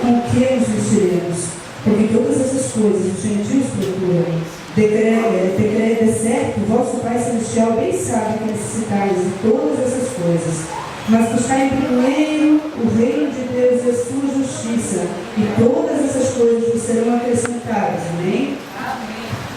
com que nos vestiremos? Porque todas essas coisas os gentios procuram. De certo, vosso Pai Celestial bem sabe que necessitais de todas essas coisas. Mas buscai primeiro o reino de Deus e a sua justiça, e todas essas coisas vos serão acrescentadas. Amém?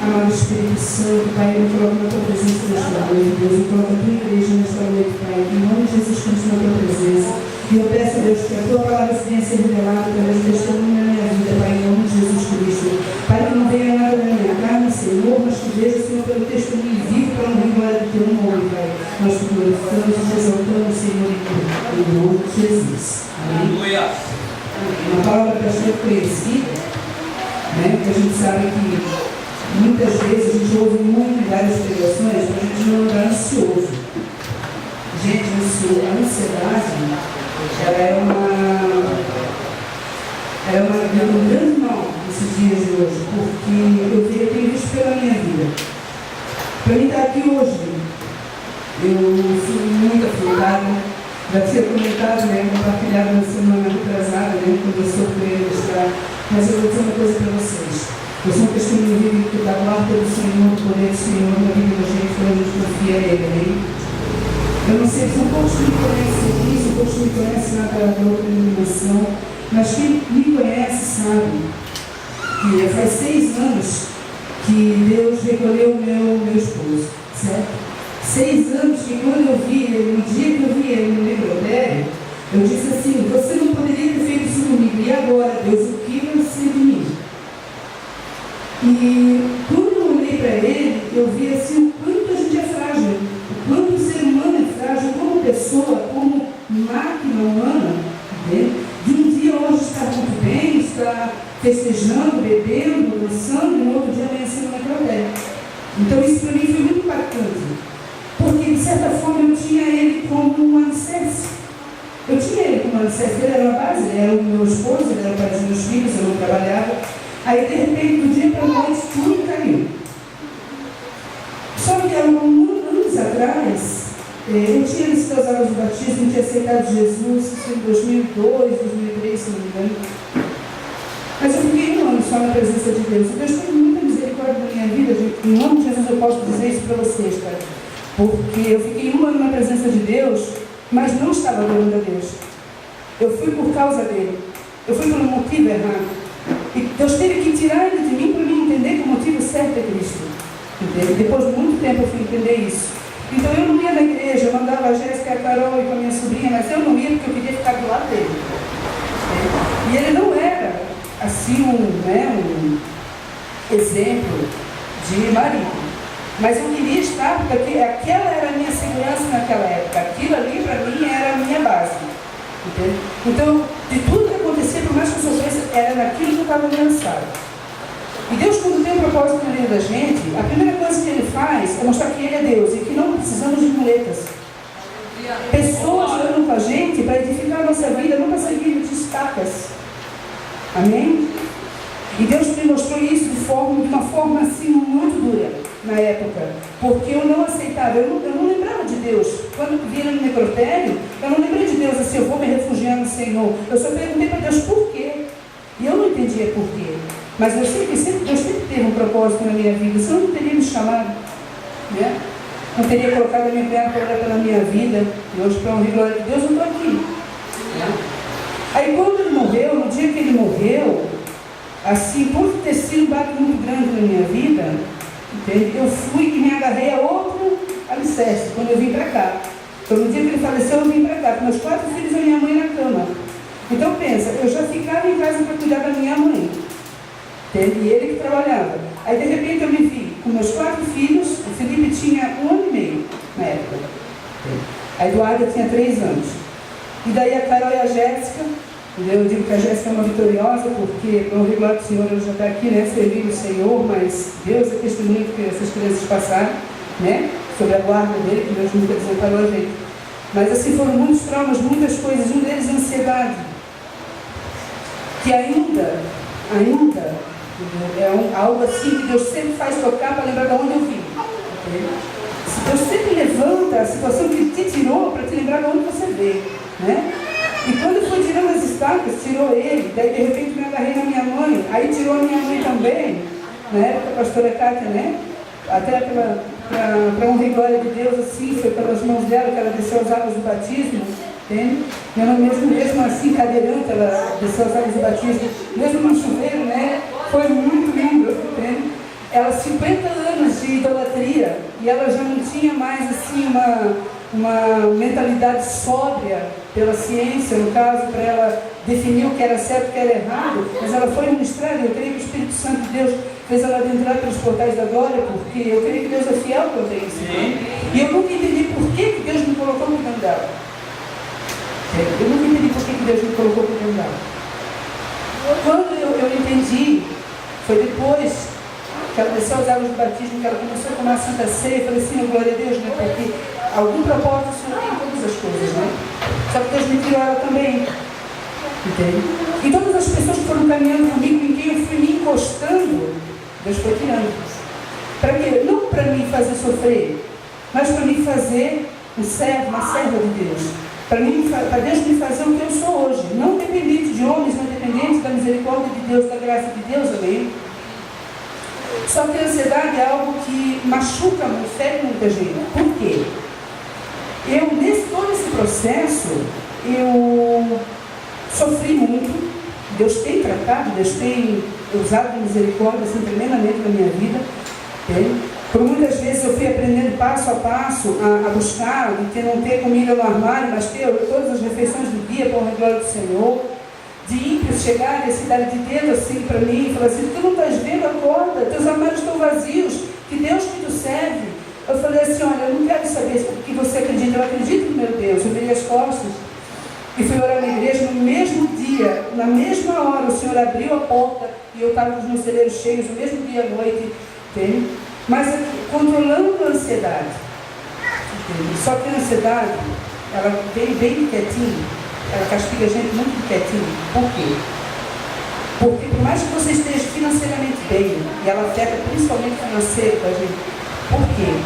Amado Espírito Santo, Pai, eu me coloco na tua presença nesta noite, Deus, eu coloco a tua igreja nesta noite, Pai, em nome de Jesus Cristo, na tua presença. E eu peço a Deus que a tua palavra venha ser revelada através do testemunho na minha vida, Pai, em nome de Jesus Cristo. Pai, que não venha nada na minha carne, Senhor, mas que veja, Senhor, pelo testemunho vivo para honrar a glória do teu nome, Pai. Nós te glorificamos e te exaltamos, Senhor, em nome de Jesus. Amém. Uma palavra bastante conhecida, né, que a gente sabe que muitas vezes a gente ouve muito em várias pregações para a gente não andar ansioso. Gente, a ansiedade, ela é um grande mal nesses dias de hoje, porque eu tenho visto pela minha vida. Para mim estar aqui hoje, eu fui muito afetada, já tinha comentado, né, compartilhado na semana retrasada, né, quando eu sou ministrar, mas eu vou dizer uma coisa para vocês. Eu sou um testemunho vivo que da guarda do Senhor, do poder do Senhor na vida da gente, quando a gente confia nele, amém? Eu não sei se um pouco me conhece isso, um pouco me conhece na outra denominação, mas quem me conhece sabe que faz 6 anos que Deus recolheu o meu esposo, certo? 6 anos que quando eu vi ele, no dia que eu vi ele no necrotério, eu disse assim, você não poderia ter feito isso comigo, e agora, Deus, o que vai ser de mim? E quando eu olhei para ele, eu vi assim o quanto a gente é frágil, o quanto o ser humano é frágil como pessoa, como máquina humana, né? De um dia hoje estar muito bem, estar festejando, bebendo, dançando, e no outro dia amanhecendo na necrotério. Então isso para mim foi muito impactante, porque de certa forma eu tinha ele como um alicerce. Eu tinha ele como um alicerce, ele era a base, ele era o meu esposo, ele era o pai dos meus filhos, eu não trabalhava. Aí, de repente, do dia para a noite, tudo caiu. Só que há anos atrás, eu tinha recebido as águas do batismo, tinha aceitado Jesus, isso em 2002, 2003, se não me engano. Mas eu fiquei 1 ano só na presença de Deus. Deus tem muita misericórdia na minha vida, gente. Em nome de Jesus eu posso dizer isso para vocês, cara. Porque eu fiquei 1 ano na presença de Deus, mas não estava adorando a Deus. Eu fui por causa dele. Eu fui pelo motivo errado. E Deus teve que tirar ele de mim para mim entender que o motivo certo é Cristo. Entende? Depois de muito tempo eu fui entender isso. Então eu não ia na igreja, eu mandava a Jéssica, a Carol e com a minha sobrinha, mas eu não ia porque eu queria ficar do lado dele. E ele não era assim um exemplo de marido. Mas eu queria estar, porque aquela era a minha segurança naquela época. Aquilo ali para mim era a minha base. Entende? Então, de tudo que acontecia, por mais que eu sofresse, era naquilo que eu estava lançado. E Deus, quando tem um propósito na vida da gente, a primeira coisa que Ele faz é mostrar que Ele é Deus e que não precisamos de muletas. Pessoas andam com a gente para edificar a nossa vida, não para servir de estacas. Amém? E Deus me mostrou isso de uma forma assim muito dura na época, porque eu não aceitava, eu não lembrava de Deus. Quando vira no necrotério, eu não lembrei de Deus assim, eu vou me refugiar no Senhor. Eu só perguntei para Deus por quê. E eu não entendia por quê. Mas Deus sempre teve um propósito na minha vida, senão não teria me chamado, né? Não teria colocado a minha perna para orar pela minha vida. Deus, para honrar a glória de Deus, eu estou aqui, né? Aí quando ele morreu, no dia que ele morreu, assim, por ter sido um baque muito grande na minha vida, entende? Eu fui e me agarrei a outro alicerce, quando eu vim para cá. Então no dia que ele faleceu, eu vim para cá, com meus 4 filhos e a minha mãe na cama. Então pensa, eu já ficava em casa para cuidar da minha mãe, entende? E ele que trabalhava. Aí de repente eu me vi com meus 4 filhos, o Felipe tinha 1 ano e meio na época, a Eduarda tinha 3 anos. E daí a Carol e a Jéssica, eu digo que a Jéssica é uma vitoriosa, porque, para o glória do Senhor, ela já está aqui, né, servindo o Senhor, mas Deus é testemunho que essas crianças passaram, né, sobre a guarda dele, que Deus nunca desamparou a gente. Mas assim, foram muitos traumas, muitas coisas, um deles a ansiedade, que ainda é algo assim que Deus sempre faz tocar para lembrar de onde eu vim. Okay? Deus sempre levanta a situação que te tirou para te lembrar de onde você veio, né? E quando foi tirando as estacas, tirou ele, daí de repente me agarrei na minha mãe, aí tirou a minha mãe também, na época a pastora Cátia, né? Até para honra e glória de Deus, assim, foi pelas mãos dela que ela desceu as águas do batismo, entende? Minha mãe mesmo assim, cadeirante, ela desceu as águas do batismo, mesmo no chuveiro, né? Foi muito lindo, entende? Ela 50 anos de idolatria, e ela já não tinha mais, assim, uma mentalidade sóbria pela ciência, no caso, para ela definir o que era certo e o que era errado, mas ela foi ministrada. Eu creio que o Espírito Santo de Deus fez ela adentrar pelos portais da glória, porque eu creio que Deus é fiel quanto a isso. E eu nunca entendi por que Deus me colocou cuidando dela. Eu nunca entendi por que Deus me colocou cuidando dela. Quando eu entendi, foi depois que ela desceu as águas do batismo, que ela começou a tomar a Santa Ceia. Eu falei assim, glória a Deus, né? Porque algum propósito o Senhor tem em todas as coisas, né? Só que Deus me tirou ela também. Entende? E todas as pessoas que foram caminhando comigo, em quem eu fui me encostando, Deus foi tirando. Para quê? Não para me fazer sofrer, mas para me fazer um servo, uma serva de Deus. Para Deus me fazer o que eu sou hoje. Não dependente de homens, não dependente da misericórdia de Deus, da graça de Deus, amém? Só que a ansiedade é algo que machuca, fere muita gente. Por quê? Todo esse processo, eu sofri muito. Deus tem tratado, Deus tem usado de misericórdia assim, tremendamente na minha vida. Por muitas vezes eu fui aprendendo passo a passo a buscar, de não ter comida no armário, mas ter todas as refeições do dia, por glória do Senhor. De ímpios chegarem a cidade de Deus assim para mim e falar assim, tu não estás vendo, acorda, teus armários estão vazios, que Deus que tu serve. Eu falei assim, olha, eu não quero saber o que você acredita, eu acredito no meu Deus. Eu virei as costas e fui orar na igreja. No mesmo dia, na mesma hora, o Senhor abriu a porta e eu estava com os meus celeiros cheios, no mesmo dia à noite, entende? Mas controlando a ansiedade, entende? Só que a ansiedade, ela vem bem quietinha. Ela castiga a gente muito quietinho. Por quê? Porque por mais que você esteja financeiramente bem, e ela afeta principalmente o financeiro da gente. Por quê?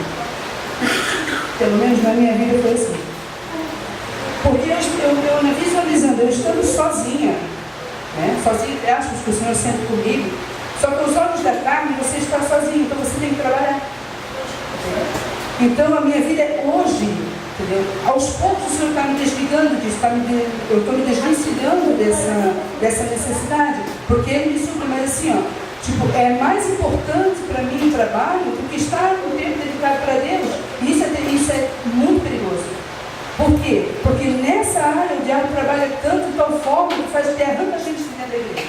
Pelo menos na minha vida foi assim. Porque eu visualizando, eu estando sozinha, né? Sozinha, entre aspas, que o Senhor sempre comigo, só que os olhos da carne você está sozinho, então você tem que trabalhar. Então a minha vida é hoje. Entendeu? Aos poucos o Senhor está me desligando disso, eu estou me desvencilhando dessa necessidade, porque Ele me supra, mas assim, ó, tipo, é mais importante para mim o trabalho do que estar no tempo dedicado para Deus. E isso é muito perigoso. Por quê? Porque nessa área o diabo trabalha tanto de tal forma que faz que arranca a gente de dentro da igreja.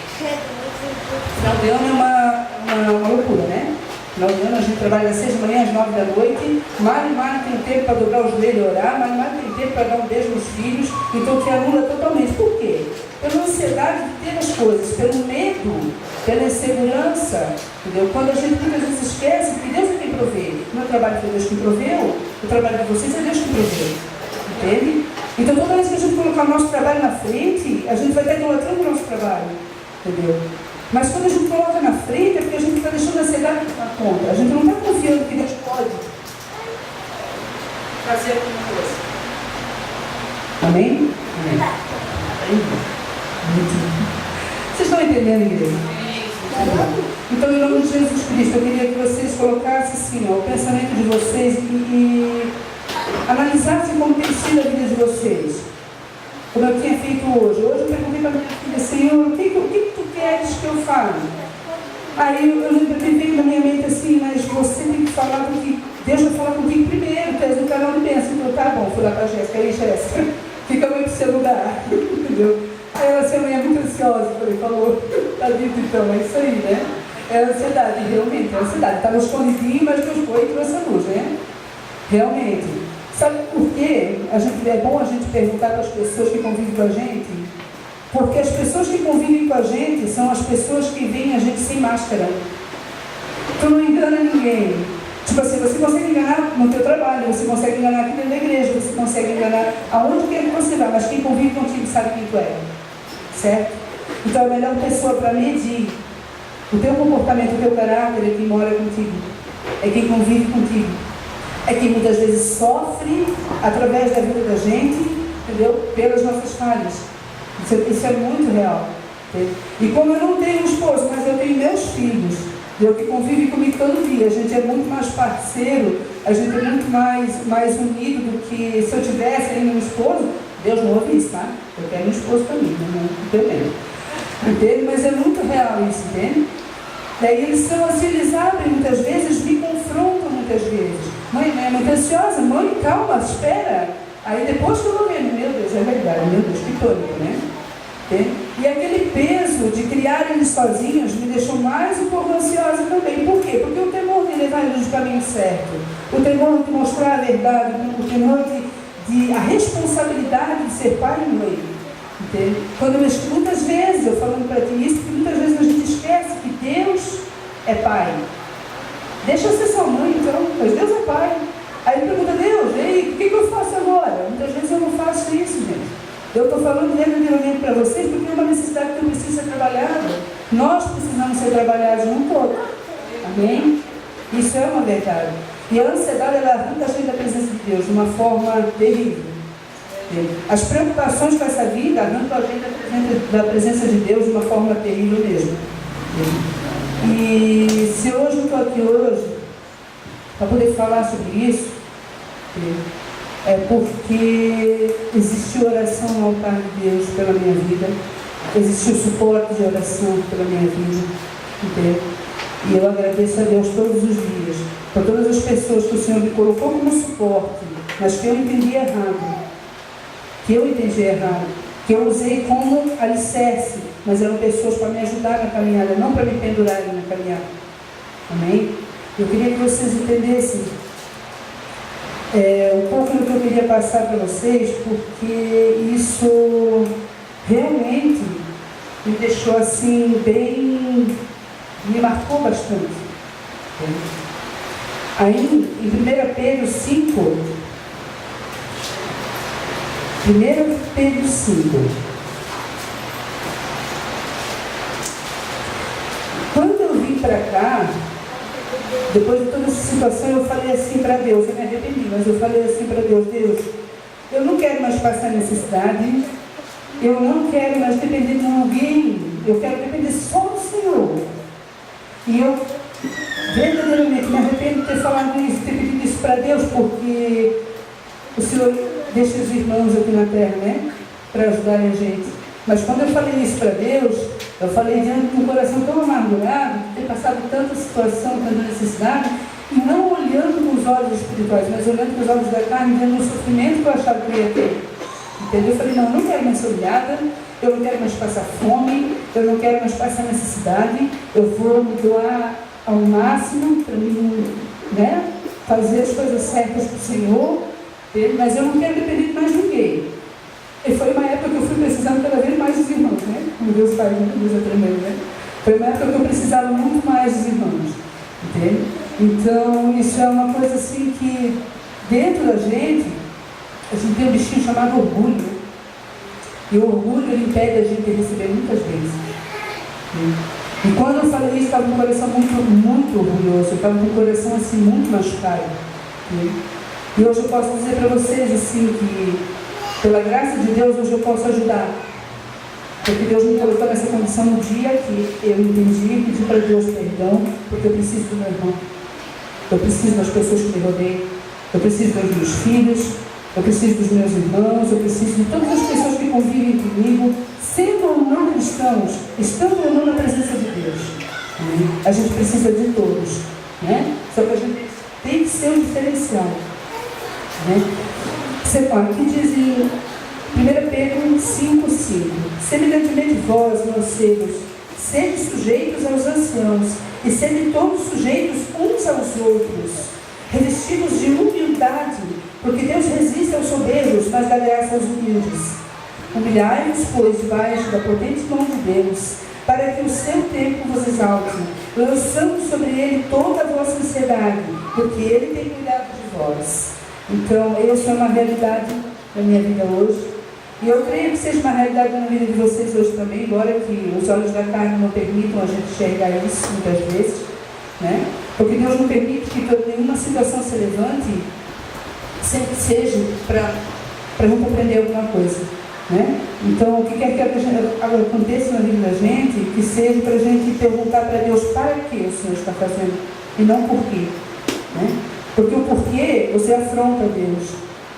Final de ano é uma loucura, né? Final de ano a gente trabalha das 6 da manhã às 9 da noite. Mário tem tempo para dobrar o joelho e orar. Mário tem tempo para dar um beijo nos filhos. Então te anula totalmente. Por quê? Pela ansiedade de ter as coisas, pelo medo, pela insegurança. Entendeu? Quando a gente muitas vezes esquece que Deus é quem provê. O meu trabalho foi Deus que proveu, o trabalho de vocês é Deus que proveu. Entende? Então toda vez que a gente colocar o nosso trabalho na frente, a gente vai estar idolatrando o nosso trabalho. Entendeu? Mas quando a gente coloca na frente, é porque a gente está deixando a ansiedade tomar conta. A gente não está confiando que Deus pode fazer alguma coisa. Amém? Amém. Vocês estão entendendo, igreja? Então, em nome de Jesus Cristo, eu queria que vocês colocassem assim, ó, o pensamento de vocês e analisassem como tem sido a vida de vocês. Como eu tinha feito hoje. Hoje eu perguntei para a minha filha, Senhor, o que tu queres que eu fale? Aí eu veio na minha mente assim, mas você tem que falar do que Deus vai falar contigo primeiro, tu és um canal de bênção. Então, tá bom, fui lá para a Jéssica, aí Jéssica, fica muito pro seu lugar, entendeu? Aí ela assim, é muito ansiosa, falou, tá dito então, é isso aí, né? É a ansiedade, realmente, é a ansiedade. Estava escondidinho, mas Deus foi e trouxe a luz, né? Realmente. Sabe por quê? É bom a gente perguntar para as pessoas que convivem com a gente, porque as pessoas que convivem com a gente são as pessoas que veem a gente sem máscara. Tu não engana ninguém. Tipo assim, você consegue enganar no teu trabalho, você consegue enganar aqui dentro da igreja, você consegue enganar aonde quer que você vá, mas quem convive contigo sabe quem tu é. Certo? Então a melhor pessoa para medir o teu comportamento, o teu caráter é quem mora contigo, é quem convive contigo. É que muitas vezes sofre através da vida da gente, entendeu? Pelas nossas falhas. Isso é muito real. E como eu não tenho um esposo, mas eu tenho meus filhos, eu que convive comigo todo dia, a gente é muito mais parceiro, a gente é muito mais unido do que se eu tivesse ainda um esposo. Deus não ouve isso, tá? Eu quero um esposo para mim, não também. Entende? Mas é muito real isso, entende? Daí eles são assim, eles abrem muitas vezes, me confrontam muitas vezes. Mãe, é muito ansiosa, mãe, calma, espera. Aí depois que eu vou vendo, meu Deus, é verdade, meu Deus, que pânico, né? E aquele peso de criar eles sozinhos me deixou mais um pouco ansiosa também. Por quê? Porque o temor de levar eles no caminho certo, o temor de mostrar a verdade, o temor de a responsabilidade de ser pai e mãe. Entende? Quando muitas vezes, eu falando para ti isso, porque muitas vezes a gente esquece que Deus é pai. Deixa eu ser sua mãe então, mas Deus é pai. Aí pergunta, Deus, ei, o que eu faço agora? Muitas vezes eu não faço isso, gente. Eu estou falando verdadeiramente para vocês porque é uma necessidade que eu preciso ser trabalhada. Nós precisamos ser trabalhados um todo. Amém? Isso é uma verdade. E a ansiedade, ela arranca a gente da presença de Deus de uma forma terrível. As preocupações com essa vida arrancam a gente da presença de Deus de uma forma terrível mesmo. E se hoje eu estou aqui hoje para poder falar sobre isso, é porque existiu oração no altar de Deus pela minha vida, existiu suporte de oração pela minha vida, entendeu? E eu agradeço a Deus todos os dias, por todas as pessoas que o Senhor me colocou como suporte, mas que eu entendi errado, que eu usei como alicerce, mas eram pessoas para me ajudar na caminhada, não para me pendurarem na caminhada. Amém? Eu queria que vocês entendessem um pouco do que eu queria passar para vocês, porque isso realmente me deixou assim me marcou bastante. Aí em 1 Pedro 5, 1 Pedro 5, quando eu vim para cá, depois de toda essa situação, eu falei assim para Deus, eu me arrependi, mas eu falei assim para Deus, Deus, eu não quero mais passar necessidade, eu não quero mais depender de ninguém, eu quero depender só do Senhor. E eu verdadeiramente me arrependo de ter falado isso, de ter pedido isso para Deus, porque o Senhor deixa os irmãos aqui na terra, né, para ajudarem a gente. Mas quando eu falei isso para Deus, eu falei diante de um coração tão amargurado, de ter passado tanta situação, tanta necessidade, e não olhando com os olhos espirituais, mas olhando com os olhos da carne, vendo o sofrimento que eu achava que eu ia ter. Entendeu? Eu falei, não, eu não quero mais ser humilhada, eu não quero mais passar fome, eu não quero mais passar necessidade, eu vou me doar ao máximo para mim, né, fazer as coisas certas para o Senhor, mas eu não quero depender de mais ninguém. E foi uma época que eu fui precisando cada vez mais dos irmãos, né? Como Deus faz, Deus é tremendo, né? Foi uma época que eu precisava muito mais dos irmãos, entende? Então, isso é uma coisa assim que, dentro da gente, a gente tem um bichinho chamado orgulho, né? E o orgulho, ele impede a gente de receber muitas vezes. E quando eu falei isso, eu estava com o coração muito orgulhoso, eu estava com o coração assim, muito machucado. E hoje eu posso dizer para vocês assim que, pela graça de Deus, hoje eu posso ajudar. Porque Deus me colocou nessa condição no dia que eu entendi e pedi para Deus perdão, porque eu preciso do meu irmão. Eu preciso das pessoas que me rodeiam. Eu preciso dos meus filhos. Eu preciso dos meus irmãos. Eu preciso de todas as pessoas que convivem comigo, sendo ou não cristãos, estando ou não na presença de Deus. A gente precisa de todos, né? Só que a gente tem que ser um diferencial, né? Aqui diz em 1 Pedro 5,5: semelhantemente vós, mancebos, sede sujeitos aos anciãos, e sede todos sujeitos uns aos outros, revestidos de humildade, porque Deus resiste aos soberbos, mas dá graça aos humildes. Humilhai-vos, pois, debaixo da potente mão de Deus, para que o seu tempo vos exalte, lançando sobre ele toda a vossa ansiedade, porque ele tem cuidado de vós. Então, essa é uma realidade da minha vida hoje. E eu creio que seja uma realidade na vida de vocês hoje também, embora que os olhos da carne não permitam a gente enxergar isso muitas vezes, né? Porque Deus não permite que nenhuma situação se levante, sempre seja para não compreender alguma coisa. Né? Então, o que quer que aconteça na vida da gente, que seja para a gente perguntar para Deus para que o Senhor está fazendo, e não por quê. Né? Porque o porquê, você afronta Deus,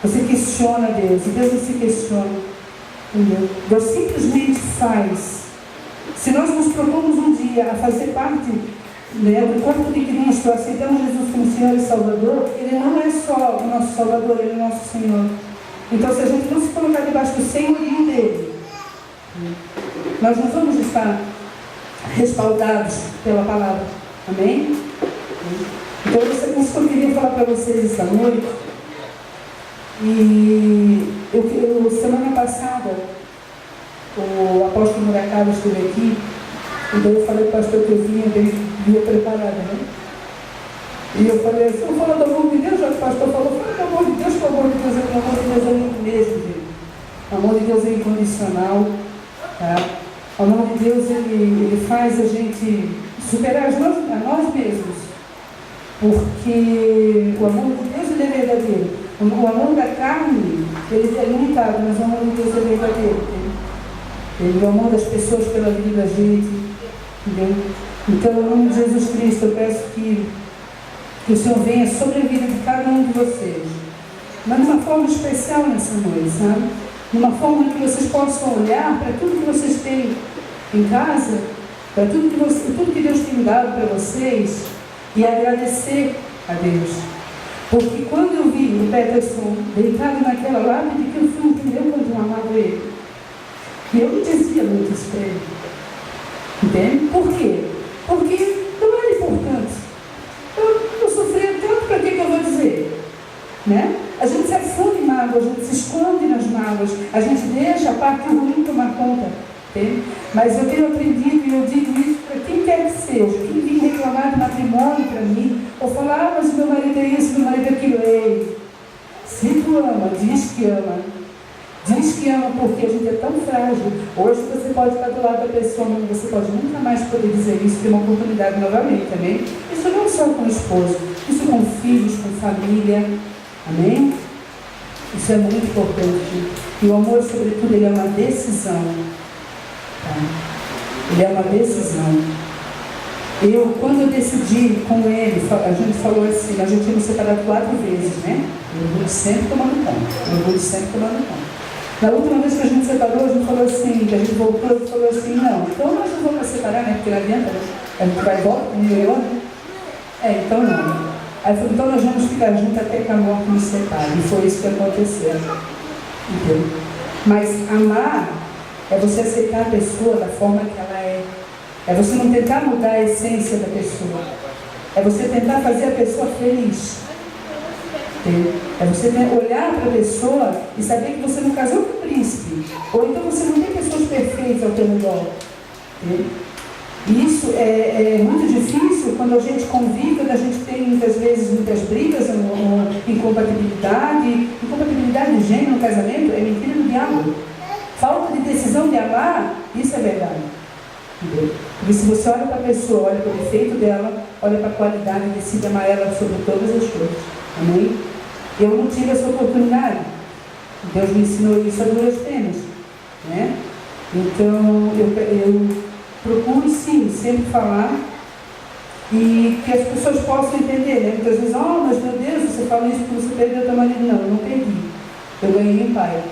você questiona Deus, e Deus não se questiona. Entendeu? Deus simplesmente faz. Se nós nos propomos um dia a fazer parte, né, do corpo de Cristo, aceitamos Jesus como Senhor e Salvador, Ele não é só o nosso Salvador, Ele é o nosso Senhor. Então, se a gente não se colocar debaixo do senhorio dele, nós não vamos estar respaldados pela palavra. Amém? Então, isso que eu queria falar para vocês esta noite. E semana passada, o apóstolo Muracaba esteve aqui, então eu falei para o pastor que eu vinha preparada, né? E eu falei assim, eu falo do amor de Deus, já que o pastor falou, fala do amor de Deus, que o amor de Deus é muito mesmo, gente. O amor de Deus é incondicional, tá? O amor de Deus, ele faz a gente superar a nós mesmos, porque o amor de Deus, ele é verdadeiro. O amor da carne, ele é limitado, mas o amor de Deus é verdadeiro. Ele é o amor das pessoas pela vida da gente, entendeu? Então, em nome de Jesus Cristo, eu peço que o Senhor venha sobre a vida de cada um de vocês, mas de uma forma especial nessa noite, sabe? De uma forma que vocês possam olhar para tudo que vocês têm em casa, para tudo que Deus tem dado para vocês, e agradecer a Deus. Porque quando eu vi o Peterson deitado naquela lápide, que eu fui entender quanto eu amava ele. E eu não dizia muito isso para ele. Entende? Por quê? Porque não era importante. Eu sofri tanto, para que eu vou dizer? Né? A gente se afunda em mágoa, a gente se esconde nas mágoas, a gente deixa a parte ruim tomar conta. Entende? Mas eu tenho aprendido, e eu digo isso para quem quer que seja, quem vem reclamar de matrimônio para mim, ou falar, mas meu marido é isso, meu marido é aquilo. Ei, se tu ama, diz que ama. Diz que ama, porque a gente é tão frágil. Hoje você pode estar do lado da pessoa, mas você pode nunca mais poder dizer isso, ter uma oportunidade novamente, amém? Isso não só com o esposo, isso com filhos, com família, amém? Isso é muito importante. E o amor, sobretudo, ele é uma decisão. Tá? Ele é uma decisão. Quando eu decidi com ele, a gente falou assim, a gente tinha nos separado 4 vezes, né? Eu vou sempre tomando conta. Na última vez que a gente separou, a gente falou assim, que a gente voltou e falou assim, não, então nós não vamos separar, né? Porque não adianta, a gente vai e volta, né? Então não. Aí falou, então nós vamos ficar juntos até que a morte nos separe. E foi isso que aconteceu. Entendeu? Mas amar é você aceitar a pessoa da forma que ela é. É você não tentar mudar a essência da pessoa. É você tentar fazer a pessoa feliz. É você olhar para a pessoa e saber que você não casou com o príncipe. Ou então você não tem pessoas perfeitas ao teu redor. Isso é muito difícil quando a gente convive, quando a gente tem muitas vezes muitas brigas, incompatibilidade. Incompatibilidade de gênero no casamento é mentira do diabo. Falta de decisão de amar, isso é verdade. Porque se você olha para a pessoa, olha para o defeito dela, olha para a qualidade e decide amar ela sobre todas as coisas. Amém? Eu não tive essa oportunidade. Deus me ensinou isso a duras penas. Né? Então, eu procuro sim, sempre falar e que as pessoas possam entender. Né? Muitas vezes, mas meu Deus, você fala isso porque você perdeu teu marido. Não, eu não perdi. Eu ganhei um pai.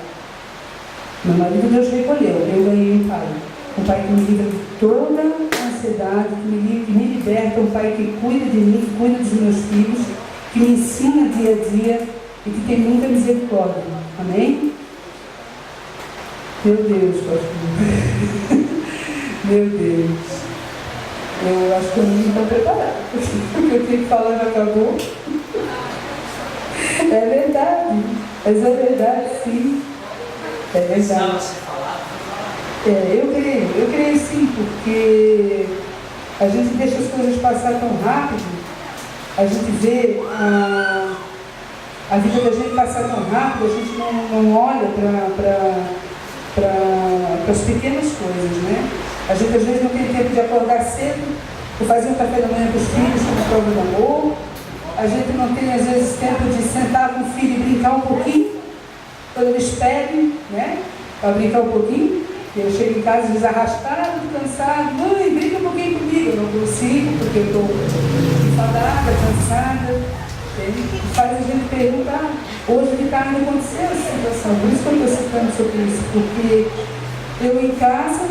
Meu marido Deus recolheu, eu ganhei um pai. Um pai que me livra de toda a ansiedade, que me liberta, um pai que cuida de mim, que cuida dos meus filhos, que me ensina dia a dia e que tem muita misericórdia. Amém? Meu Deus, pastor. Meu Deus. Eu acho que eu não estou preparada. O que eu tinha que falar não acabou. É verdade. Mas é verdade, sim. É verdade. Eu creio sim, porque a gente deixa as coisas passar tão rápido, a gente vê a vida da gente passar tão rápido, a gente não olha para as pequenas coisas, né? A gente às vezes não tem tempo de acordar cedo, ou fazer um café da manhã para os filhos, como prova do amor. A gente não tem às vezes tempo de sentar com o filho e brincar um pouquinho, quando eles pedem, né? para brincar um pouquinho. Eu chego em casa desarrastado, cansado. Mãe, brinca um pouquinho comigo. Eu não consigo, porque eu estou enfadada, cansada. E faz a gente perguntar, hoje de tarde aconteceu essa situação. Por isso que eu estou citando sobre isso. Porque eu em casa,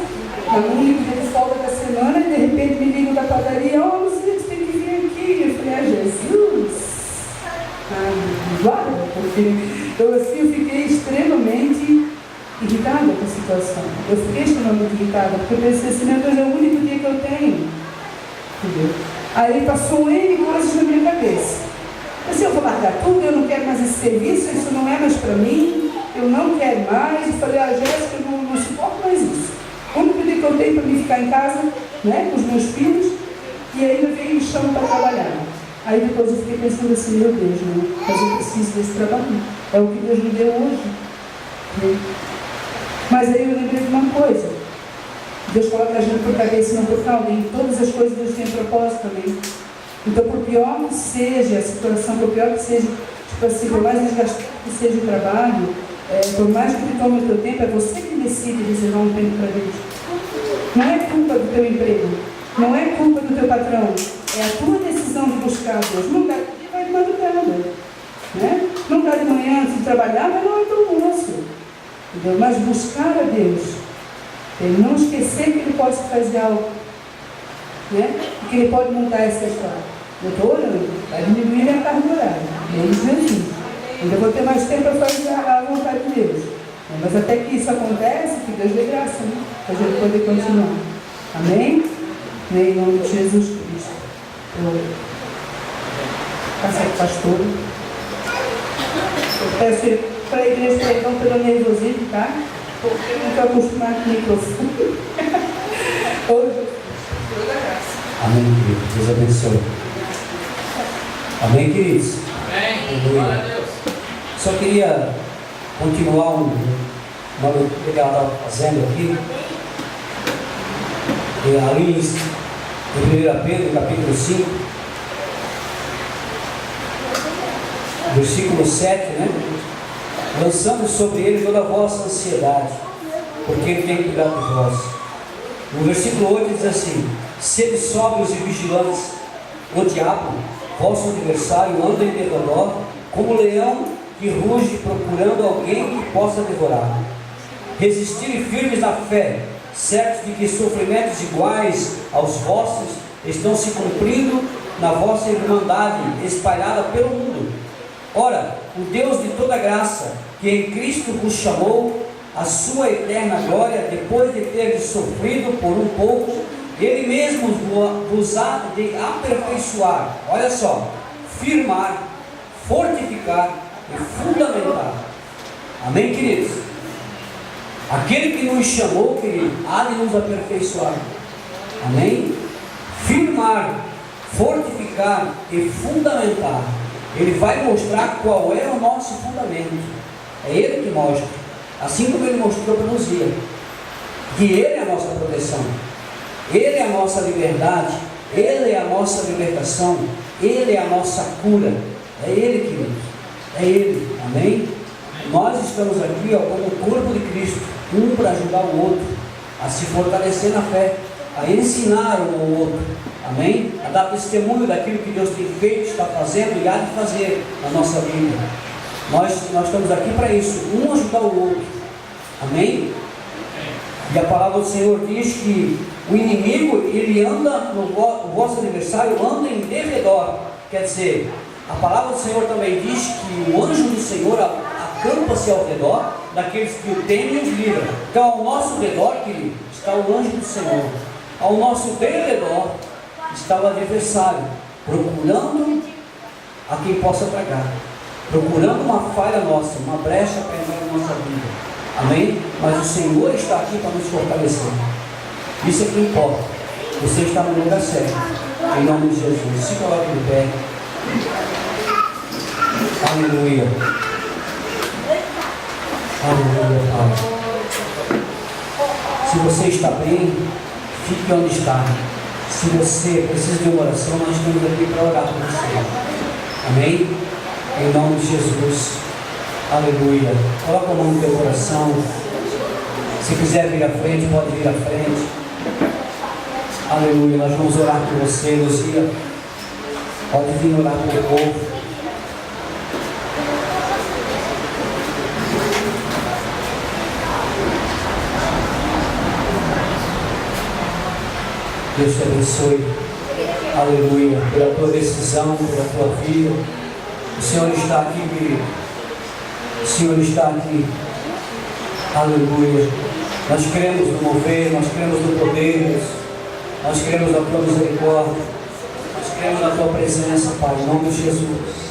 no único dia de folga da semana, e de repente me ligam da padaria, ó, Luzia, você tem que vir aqui. Eu falei, Jesus! Guarda, porque eu fiquei extremamente irritada com a situação. Eu fiquei extremamente irritada, porque eu pensei assim, meu Deus, é o único dia que eu tenho. Entendeu? Aí passou N coisas na minha cabeça. Assim, eu vou largar tudo, eu não quero mais esse serviço, isso não é mais para mim, eu não quero mais. Eu falei, Jéssica, eu não suporto mais isso. O único dia que eu tenho para mim ficar em casa, né, com os meus filhos, e ainda veio me chamam para trabalhar. Aí depois eu fiquei pensando assim, meu Deus, né? Mas eu preciso desse trabalho. É o que Deus me deu hoje. Né? Mas aí eu lembrei de uma coisa. Deus coloca a gente por cabeça e não por cauda. Em todas as coisas Deus tem propósito também. Então, por pior que seja a situação, por pior que seja, tipo assim, por mais desgastante que seja o trabalho, por mais que te tome o teu tempo, é você que decide reservar um tempo para Deus. Não é culpa do teu emprego. Não é culpa do teu patrão. É a tua decisão de buscar a Deus. Não dá de vai de madrugada, né? Não dá de manhã antes de trabalhar, mas não é tão almoço. Entendeu? Mas buscar a Deus. Não esquecer que Ele pode fazer algo. Né? E que Ele pode montar essa história. Eu estou orando, vai diminuir a carga horária. Jesus. Ainda vou ter mais tempo para fazer a vontade de Deus. Mas até que isso acontece, que Deus dê graça, né? Para a gente poder continuar. Amém? Em nome de Jesus Cristo. Pastor, eu peço para a igreja perdão pelo nervosismo, tá? Porque eu não estou acostumado com o microfone. Hoje, amém, queridos. Deus abençoe. Amém, queridos? Amém. Glória a Deus. Só queria continuar uma leitura que ela estava fazendo aqui. Ali em 1 Pedro, capítulo 5, versículo 7, né? Lançando sobre ele toda a vossa ansiedade, porque ele tem cuidado de vós. No versículo 8 diz assim: sede sóbrios e vigilantes, o diabo, vosso adversário, anda em derredor, como leão que ruge procurando alguém que possa devorar. Resistirem firmes na fé, certos de que sofrimentos iguais aos vossos estão se cumprindo na vossa irmandade espalhada pelo mundo. Ora, o Deus de toda graça, que em Cristo vos chamou a sua eterna glória, depois de ter sofrido por um pouco, Ele mesmo vos há de aperfeiçoar, olha só, firmar, fortificar e fundamentar. Amém, queridos? Aquele que nos chamou, querido, há de nos aperfeiçoar. Amém? Firmar, fortificar e fundamentar. Ele vai mostrar qual é o nosso fundamento. É Ele que mostra. Assim como Ele mostrou para Luzia, que Ele é a nossa proteção, Ele é a nossa liberdade, Ele é a nossa libertação, Ele é a nossa cura. É Ele, queridos. É Ele. Amém? Nós estamos aqui, como o corpo de Cristo, um para ajudar o outro a se fortalecer na fé, a ensinar um ao outro, amém? A dar testemunho daquilo que Deus tem feito, está fazendo e há de fazer na nossa vida. Nós estamos aqui para isso, um ajudar o outro, amém? E a palavra do Senhor diz que o inimigo, ele anda, o vosso adversário anda em derredor. Quer dizer, a palavra do Senhor também diz que o anjo do Senhor acampa-se ao redor daqueles que o temem e os livram. Então, ao nosso redor, querido, está o anjo do Senhor. Ao nosso derredor está o adversário, procurando a quem possa tragar, procurando uma falha nossa, uma brecha para entrar na nossa vida. Amém? Mas o Senhor está aqui para nos fortalecer. Isso é que importa. Você está no lugar certo. Em nome de Jesus. Se coloque de pé. Aleluia. Aleluia, Pai. Se você está bem, fique onde está. Se você precisa de uma oração, nós estamos aqui para orar por você. Amém? Em nome de Jesus. Aleluia. Coloca a mão no teu coração. Se quiser vir à frente, pode vir à frente. Aleluia. Nós vamos orar por você, Luzia. Pode vir orar pelo povo. Deus te abençoe. Aleluia. Pela tua decisão, pela tua vida. O Senhor está aqui, querido. O Senhor está aqui. Aleluia. Nós queremos no mover, nós queremos no poder, Deus. Nós queremos a tua misericórdia. Nós queremos a tua presença, Pai, em nome de Jesus.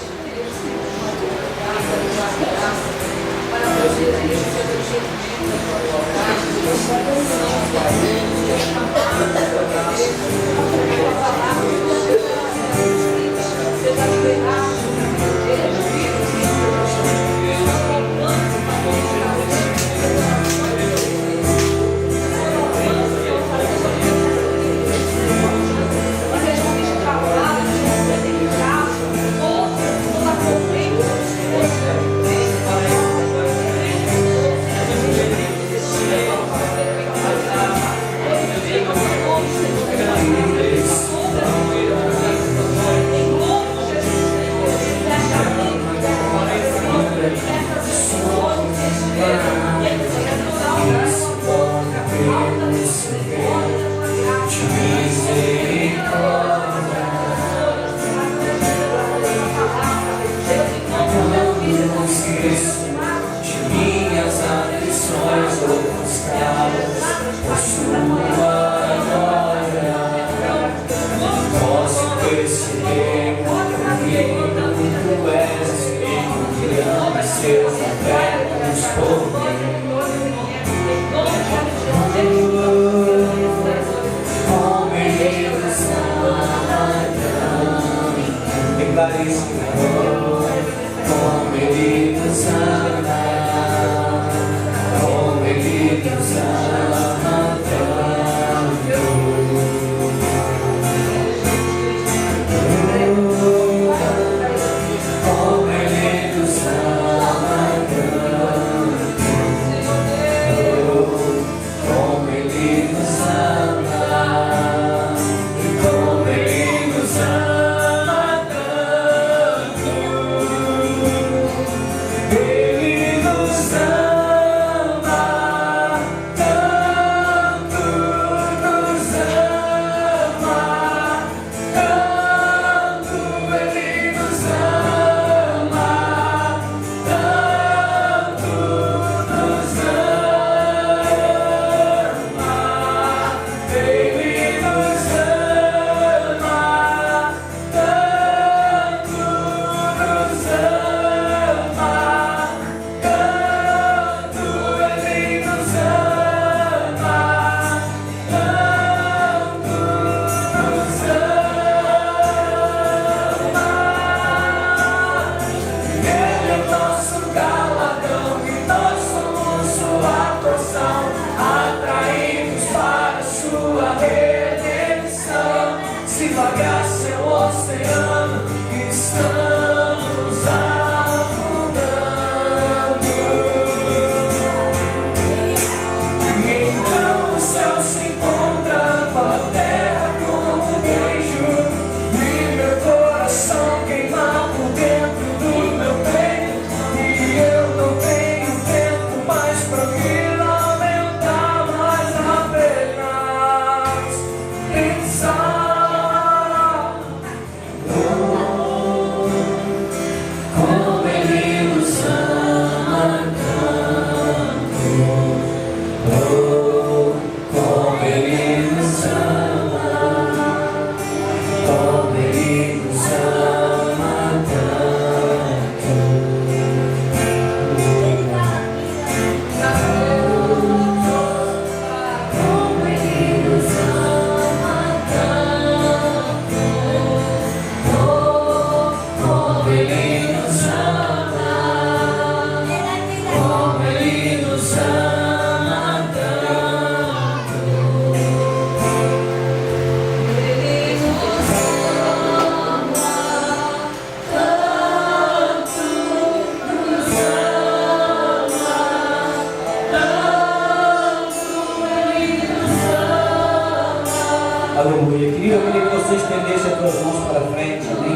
Aleluia. Querido, eu queria que você estendesse as tuas mãos para frente. Amém.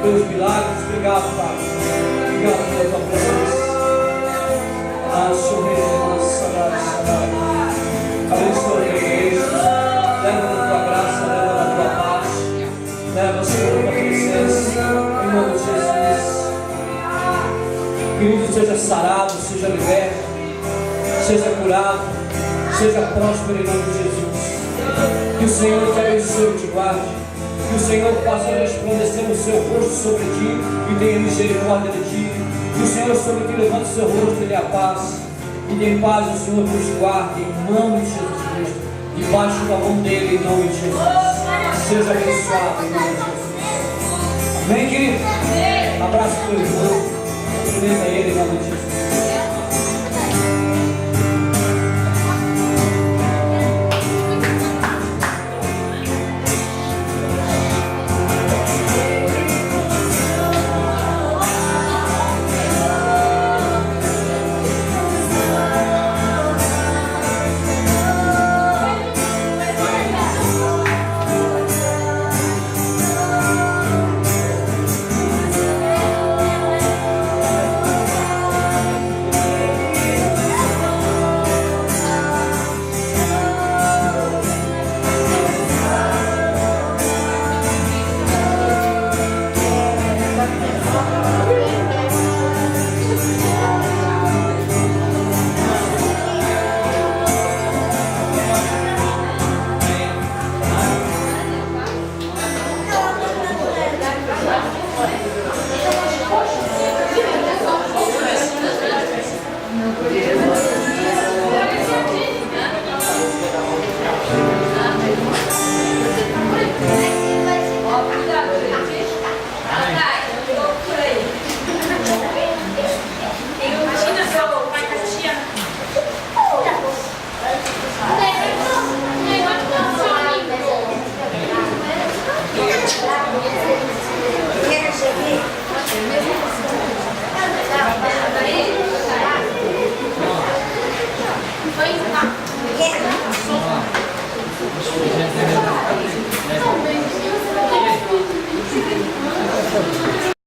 Pelos milagres, obrigado, Pai. Obrigado pela tua presença. Abençoa a igreja. Leva na tua graça, leva na tua paz. Leva, Senhor, na tua presença. Em nome de Jesus. Querido, seja sarado, seja liberto, seja curado, seja próspero em nome de Jesus. Que o Senhor te abençoe e te guarde. Que o Senhor faça resplandecer o seu rosto sobre ti e tenha misericórdia de ti. Que o Senhor sobre ti levante o seu rosto e dê a paz. E de paz o Senhor nos guarde em nome de Jesus Cristo. Debaixo da mão dele em nome de Jesus. Seja abençoado em nome de Jesus. Amém, querido? Abraço para o irmão. Cumprimenta ele em nome de Jesus.